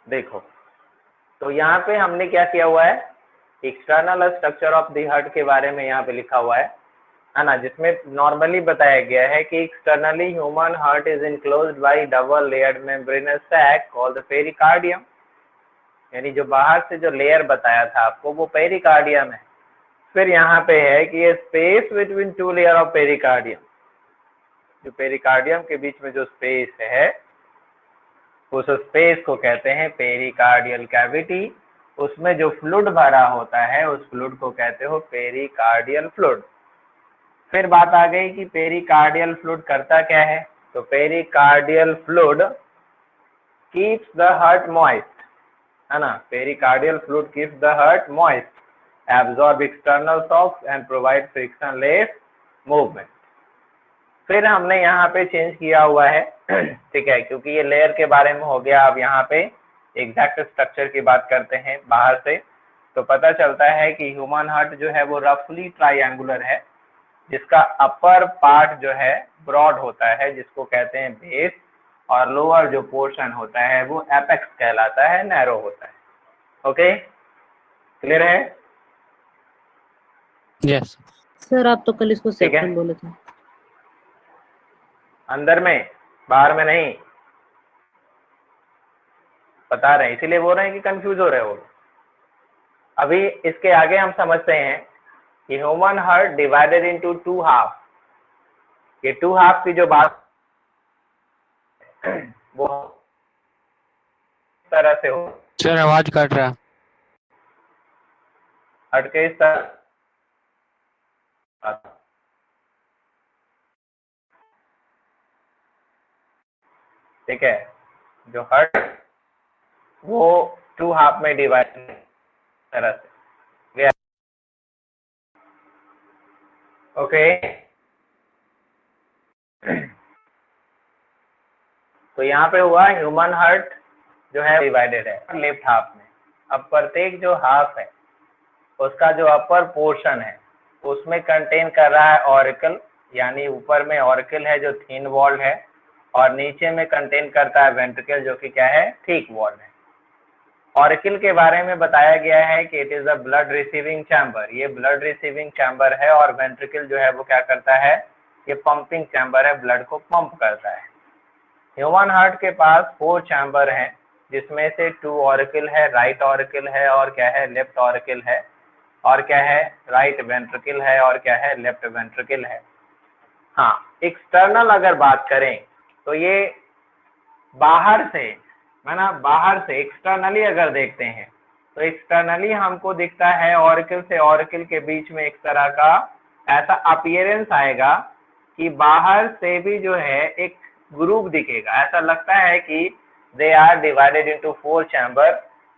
देखो, तो यहाँ पे हमने क्या किया हुआ है, external structure of the heart के बारे में यहाँ पे लिखा हुआ है ना, जिसमें नॉर्मली बताया गया है कि externally human heart is enclosed by double layered membranous sac called the pericardium. यानी जो बाहर से जो लेयर बताया था आपको वो पेरिकार्डियम है। फिर यहाँ पे है कि ये space between two layer of pericardium, जो पेरिकार्डियम के बीच में जो स्पेस है उस स्पेस को कहते हैं पेरिकार्डियल कैविटी। उसमें जो फ्लूइड भरा होता है उस फ्लूइड को कहते हो पेरिकार्डियल फ्लूइड। फिर बात आ गई कि पेरिकार्डियल फ्लूइड करता क्या है, तो pericardial fluid keeps the heart moist, है ना। Pericardial fluid keeps the heart moist, absorb external shocks and provide frictionless movement. फिर हमने यहाँ पे चेंज किया हुआ है ठीक है, क्योंकि ये लेयर के बारे में हो गया। अब यहाँ पे एग्जैक्ट स्ट्रक्चर की बात करते हैं बाहर से, तो पता चलता है कि ह्यूमन हार्ट जो है वो रफली ट्राइंगुलर है, जिसका अपर पार्ट जो है ब्रॉड होता है जिसको कहते हैं बेस, और लोअर जो पोर्शन होता है वो एपेक्स कहलाता है, नैरो होता है। ओके, क्लियर है? यस सर आप तो कल इसको ठीक है। सेप्टम बोले थे। अंदर में, बाहर में नहीं बता रहे हैं, इसीलिए बोल रहे हैं कि कंफ्यूज हो रहे हो। अभी इसके आगे हम समझते हैं कि human heart divided into two half. ये टू हाफ की जो बात वो तरह से हो, सर आवाज कट रहा है। हट के इस तरह, ठीक है, जो हार्ट वो टू हाफ में डिवाइड तरह से। ओके तो यहाँ पे हुआ ह्यूमन हार्ट जो है डिवाइडेड है लेफ्ट हाफ में। अब प्रत्येक जो हाफ है उसका जो अपर पोर्शन है उसमें कंटेन कर रहा है ऑरिकल, यानी ऊपर में ऑरिकल है जो थिन वॉल्ड है, और नीचे में कंटेन करता है वेंट्रिकल जो कि क्या है, थिक वॉल्ड है। ऑरिकल के बारे में बताया गया है कि it is a blood receiving chamber, ये ब्लड रिसीविंग चैम्बर है, और वेंट्रिकल जो है वो क्या करता है, ये पंपिंग चैम्बर है, ब्लड को पंप करता है। ह्यूमन हार्ट के पास 4 चैम्बर हैं, जिसमें से 2 ऑरिकल है, राइट ऑरिकल है, और क्या है, लेफ्ट ऑरिकल है, और क्या है, राइट वेंट्रिकल है, और क्या है, लेफ्ट वेंट्रिकल है। हाँ, एक्सटर्नल अगर बात करें तो ये बाहर से, है ना, बाहर से एक्सटर्नली अगर देखते हैं तो एक्सटर्नली हमको दिखता है ऑरिकल से ऑरिकल के बीच में एक तरह का ऐसा अपीयरेंस आएगा कि बाहर से भी जो है एक ग्रुप दिखेगा, ऐसा लगता है कि they are divided into 4 chamber.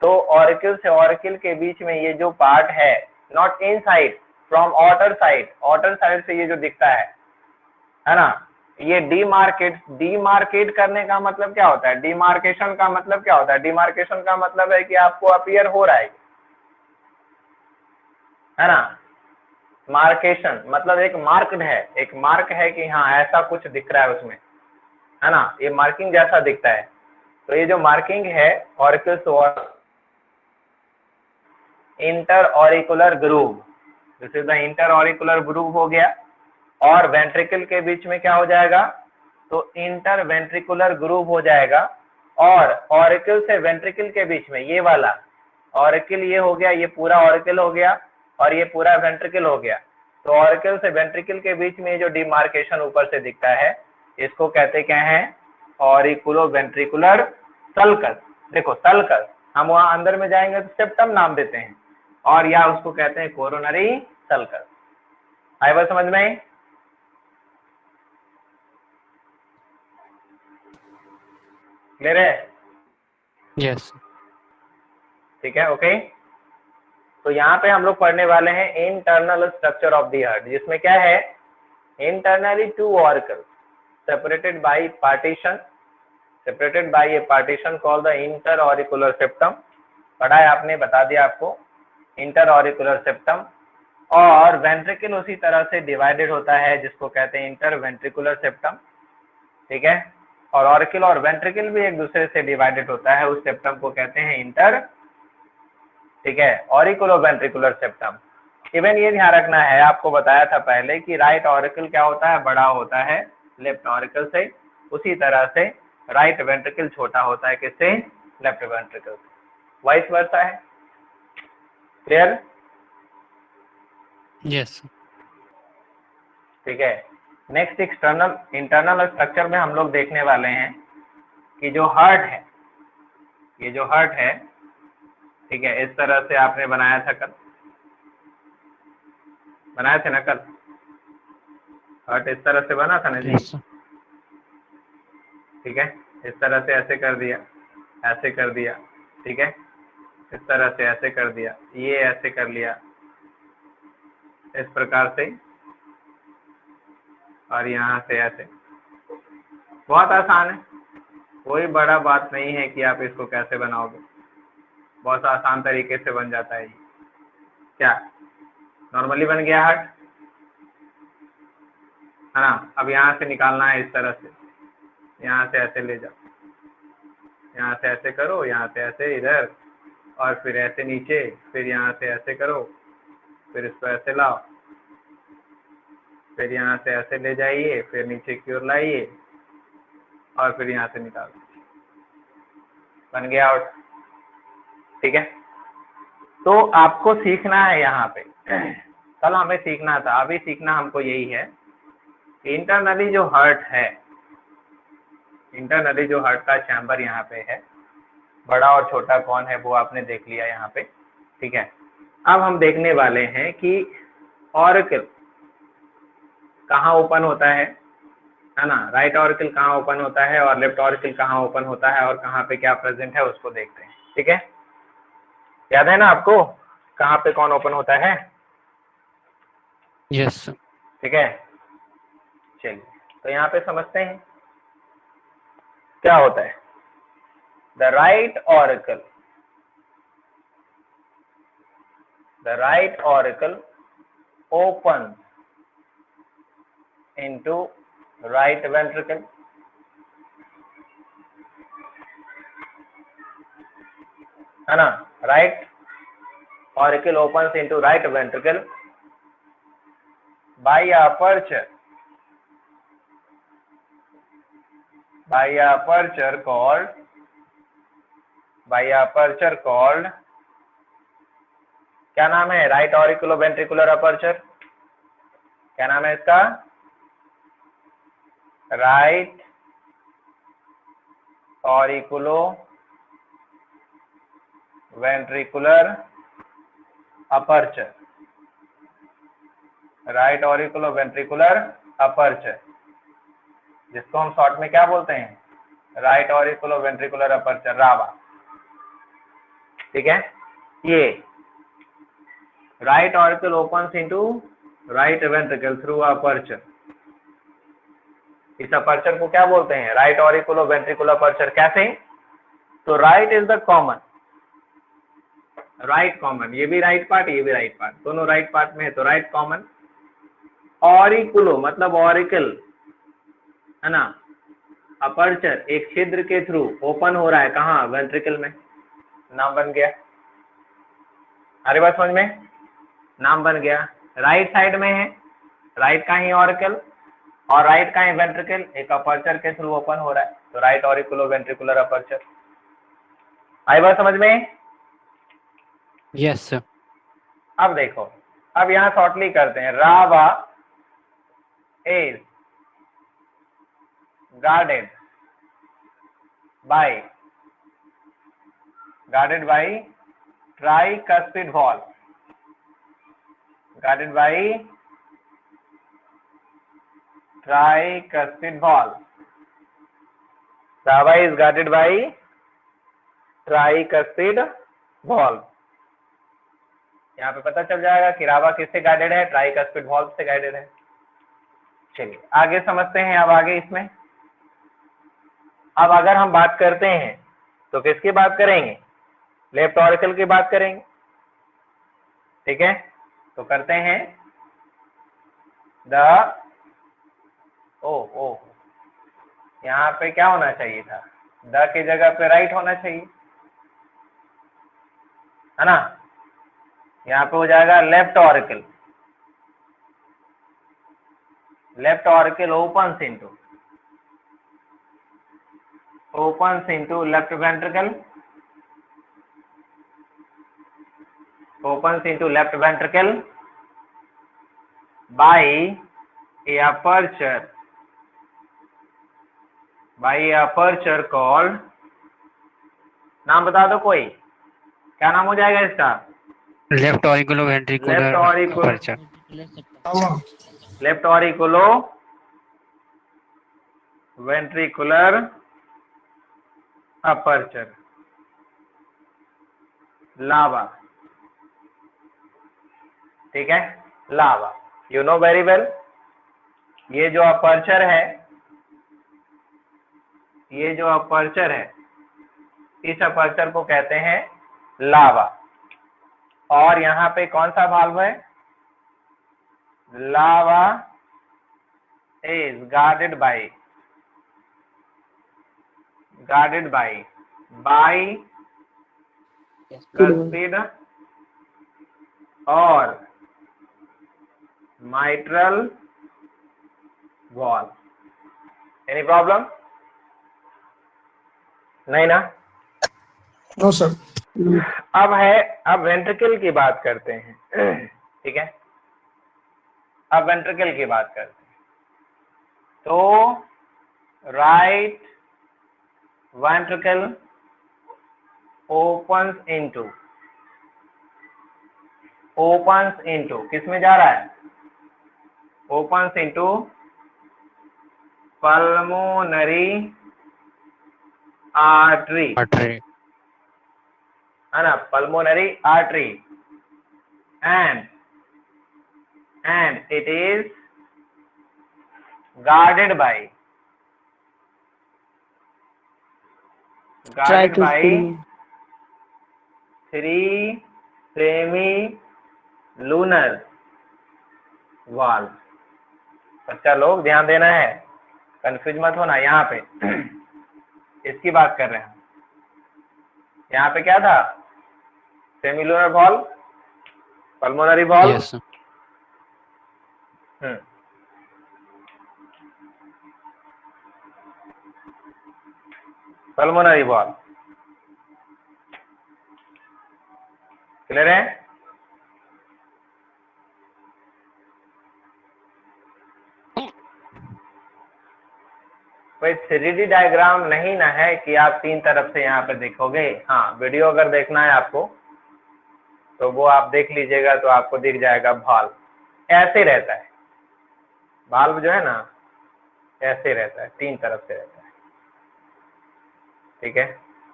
तो ऑरिकल से ऑरिकल के बीच में ये जो पार्ट है, not inside, from outer side से ये जो दिखता है ना, ये डीमार्केट करने का मतलब क्या होता है, डिमार्केशन का मतलब क्या होता है, डिमार्केशन का मतलब है कि आपको अपीयर हो रहा है ना। मार्केशन मतलब एक मार्क्ड है, एक मार्क है कि हाँ ऐसा कुछ दिख रहा है उसमें, है ना, ये मार्किंग जैसा दिखता है। तो ये जो मार्किंग है auricle to inter auricular groove, this is the inter auricular groove हो गया। और वेंट्रिकल के बीच में क्या हो जाएगा, तो इंटर वेंट्रिकुलर ग्रूव हो जाएगा। और ऑरिकल से वेंट्रिकल के बीच में ये वाला ऑरिकल ये हो गया, ये पूरा ऑरिकल हो गया, और ये पूरा वेंट्रिकल हो गया। तो ऑरिकल से वेंट्रिकल के बीच में जो डिमार्केशन ऊपर से दिखता है इसको कहते क्या है, ऑरिकुलो वेंट्रिकुलर सल्कस। देखो सल्कस, हम वहां अंदर में जाएंगे तो सेप्टम नाम देते हैं, और या उसको कहते हैं कोरोनरी सल्कस। आए बात समझ में? क्लियर है? यस ठीक है, ओके। तो यहाँ पे हम लोग पढ़ने वाले हैं internal structure of the heart, जिसमें क्या है, internally 2 auricle separated by partition, separated by a partition called the inter auricular septum. पढ़ा है आपने, बता दिया आपको, इंटर ऑरिकुलर सेप्टम। और वेंट्रिकल उसी तरह से डिवाइडेड होता है जिसको कहते हैं इंटर वेंट्रिकुलर सेप्टम, ठीक है। और ऑरिकल और वेंट्रिकल भी एक दूसरे से डिवाइडेड होता है, उस सेप्टम को कहते हैं इंटर, ठीक है, ऑरिकुलो वेंट्रिकुलर सेप्टम। इवन ये ध्यान रखना है, आपको बताया था पहले कि राइट ऑरिकल क्या होता है, बड़ा होता है लेफ्ट ऑरिकल से, उसी तरह से राइट वेंट्रिकल छोटा होता है किससे, लेफ्ट वेंट्रिकल से, वाइस वर्सा है। क्लियर? Yes. ठीक है। नेक्स्ट एक्सटर्नल इंटरनल स्ट्रक्चर में हम लोग देखने वाले हैं कि जो हार्ट है, ये जो हार्ट है, ठीक है, इस तरह से आपने बनाया था कल, बनाए थे ना कल, हार्ट इस तरह से बना था ना जी, Yes. ठीक है, इस तरह से ऐसे कर दिया, ऐसे कर दिया, ठीक है, इस तरह से ऐसे कर दिया, ये ऐसे कर लिया, इस प्रकार से, और यहाँ से ऐसे। बहुत आसान है, कोई बड़ा बात नहीं है कि आप इसको कैसे बनाओगे, बहुत आसान तरीके से बन जाता है ये। क्या नॉर्मली बन गया हार्ट, है ना? अब यहाँ से निकालना है इस तरह से, यहाँ से ऐसे ले जाओ, यहाँ से ऐसे करो, यहाँ से ऐसे इधर, और फिर ऐसे नीचे, फिर यहाँ से ऐसे करो, फिर इसको ऐसे लाओ, फिर यहाँ से ऐसे ले जाइए, फिर नीचे की ओर लाइए, और फिर यहाँ से निकालो, बन गया आउट। ठीक है, तो आपको सीखना है यहाँ पे, कल हमें सीखना था, अभी सीखना हमको यही है, इंटरनली जो हार्ट है, इंटरनली जो हार्ट का चैम्बर यहाँ पे है, बड़ा और छोटा कौन है वो आपने देख लिया यहाँ पे, ठीक है। अब हम देखने वाले हैं कि ऑरिकल कहाँ ओपन होता है ना, राइट ऑरिकल कहाँ ओपन होता है और लेफ्ट ऑरिकल कहाँ ओपन होता है और कहाँ पे क्या प्रेजेंट है उसको देखते हैं। ठीक है, याद है ना आपको कहाँ पे कौन ओपन होता है? Yes. ठीक है, चलिए तो यहाँ पे समझते हैं क्या होता है। The right auricle open into right ventricle, है ना, right auricle opens into right ventricle by a aperture called क्या नाम है? Right auriculoventricular aperture. क्या नाम है इसका? Right auriculoventricular aperture, right auriculoventricular aperture, जिसको हम शॉर्ट में क्या बोलते हैं? राइट ऑरिकुलो वेंट्रिकुलर अपर्चर, रावा। ठीक है, ये right auricle opens into right ventricle through aperture. इस अपर्चर को क्या बोलते हैं? Right auriculoventricular aperture. कैसे? तो right is the common, right common, ये भी राइट पार्ट, ये भी राइट पार्ट, दोनों राइट पार्ट में है, तो राइट कॉमन। ऑरिकुलो मतलब ऑरिकल, है ना, अपर्चर एक छिद्र के थ्रू ओपन हो रहा है, कहाँ? वेंट्रिकल में, नाम बन गया। अरे बात समझ में, नाम बन गया। राइट साइड में है, राइट का ही ऑरिकल और राइट का ही वेंट्रिकल एक अपर्चर के थ्रू ओपन हो रहा है, तो राइट ऑरिकुलो वेंट्रिकुलर अपर्चर। आई बात समझ में? Yes, sir. अब देखो, अब यहाँ शॉर्टली करते हैं। रावा is guarded by tricuspid valve, guarded by tricuspid valve. Rava is guarded by tricuspid valve. यहाँ पे पता चल जाएगा कि रावा किससे गाइडेड है? ट्राइकस्पिड वॉल्व से गाइडेड है। चलिए आगे समझते हैं। अब आगे इसमें, अब अगर हम बात करते हैं तो किसकी बात करेंगे? लेफ्ट ऑरिकल की बात करेंगे। ठीक है, तो करते हैं द यहाँ पे क्या होना चाहिए था, द की जगह पे राइट होना चाहिए, है ना। यहाँ पे हो जाएगा left auricle, left auricle opens into left ventricle, opens into left ventricle by a aperture called, नाम बता दो कोई, क्या नाम हो जाएगा इसका? Left auriculoventricular left auricle aperture. Left auriculoventricular aperture, लावा, ठीक है, लावा, यू नो वेरी वेल। ये जो अपर्चर है, ये जो अपर्चर है, इस अपर्चर को कहते हैं लावा। और यहाँ पे कौन सा वाल्व है? लावा इज गार्डेड बाय cuspid और mitral valve। Any problem? नहीं ना? No sir. अब वेंट्रिकल की बात करते हैं, ठीक है। अब वेंट्रिकल की बात करते हैं, तो राइट वेंट्रिकल opens into किस में जा रहा है? opens into pulmonary artery, है ना, pulmonary artery, and it is guarded by three semi-lunar valve। बच्चा लोग ध्यान देना है, कंफ्यूज मत होना। यहाँ पे इसकी बात कर रहे हैं, यहाँ पे क्या था? Semilunar valve, pulmonary valve. Yes. Pulmonary valve, clear है? कोई 3D डायग्राम नहीं ना है कि आप तीन तरफ से यहाँ पे देखोगे। हाँ, वीडियो अगर देखना है आपको तो वो आप देख लीजिएगा, तो आपको दिख जाएगा भाल्व ऐसे रहता है। भाल्व जो है ना ऐसे रहता है, तीन तरफ से रहता है, ठीक है।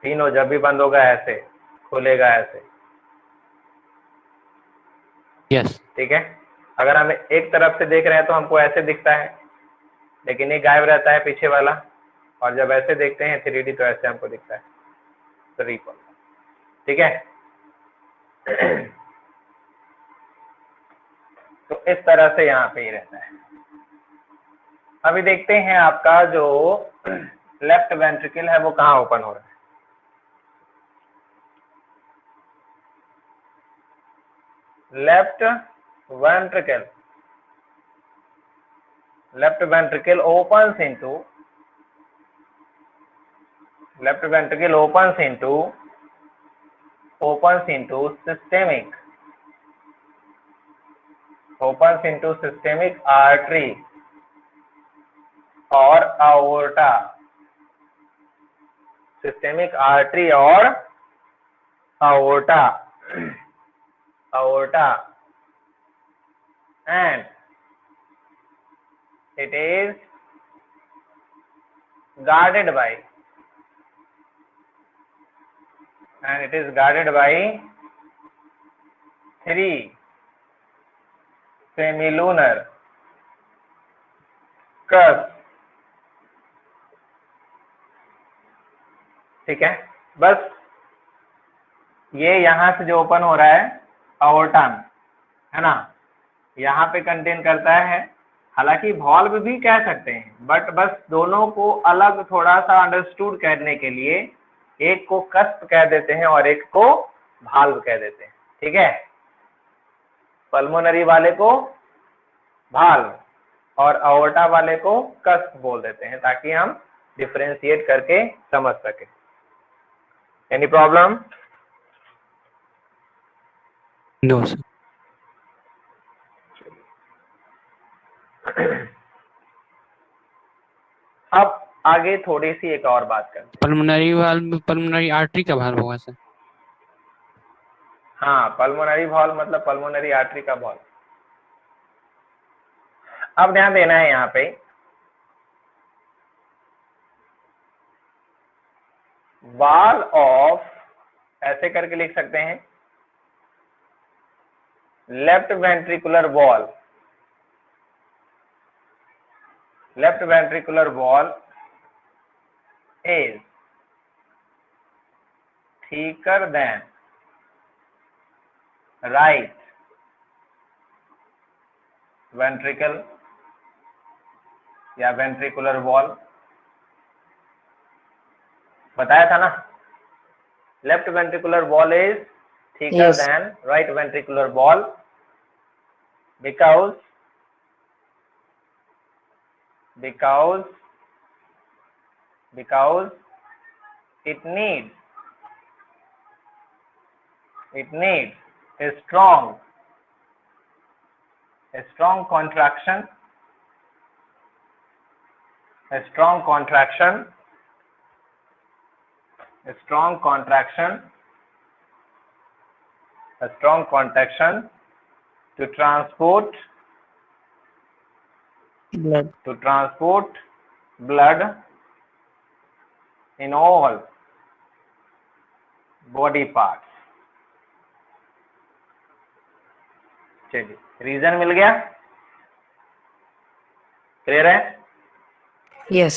तीनों जब भी बंद होगा ऐसे खुलेगा, ऐसे, Yes. ठीक है। अगर हम एक तरफ से देख रहे हैं तो हमको ऐसे दिखता है, लेकिन ये गायब रहता है पीछे वाला, और जब ऐसे देखते हैं 3D तो ऐसे हमको दिखता है, ट्रिपल, ठीक है। तो इस तरह से यहाँ पे ही रहता है। अभी देखते हैं आपका जो लेफ्ट वेंट्रिकल है वो कहाँ ओपन हो रहा है। Left ventricle opens into systemic artery और aorta, systemic artery और aorta, and it is guarded by three semilunar cusps, ठीक है। बस ये यहाँ से जो ओपन हो रहा है aorta है ना, यहाँ पे कंटेन करता है हालांकि वॉल्व भी कह सकते हैं, बट बस दोनों को अलग थोड़ा सा अंडरस्टूड करने के लिए एक को कस्प कह देते हैं और एक को वाल्व कह देते हैं। ठीक है, पल्मोनरी वाले को वाल्व और अओर्टा वाले को कस्प बोल देते हैं, ताकि हम डिफरेंशिएट करके समझ सके। Any problem? No sir. अब आगे थोड़ी सी एक और बात करते हैं। पल्मोनरी वाल्व पल्मोनरी आर्टरी का वाल्व होगा सर। हाँ, पल्मोनरी वॉल्व मतलब पल्मोनरी आर्टरी का वॉल्व। अब ध्यान देना है यहाँ पे, वॉल ऑफ, ऐसे करके लिख सकते हैं, left ventricular wall, left ventricular wall is thicker than right ventricle या ventricular wall। बताया था ना, left ventricular wall is thicker Yes. than right ventricular wall because it needs a strong contraction to transport blood in all body parts। चलिए, reason मिल गया, clear है? Yes.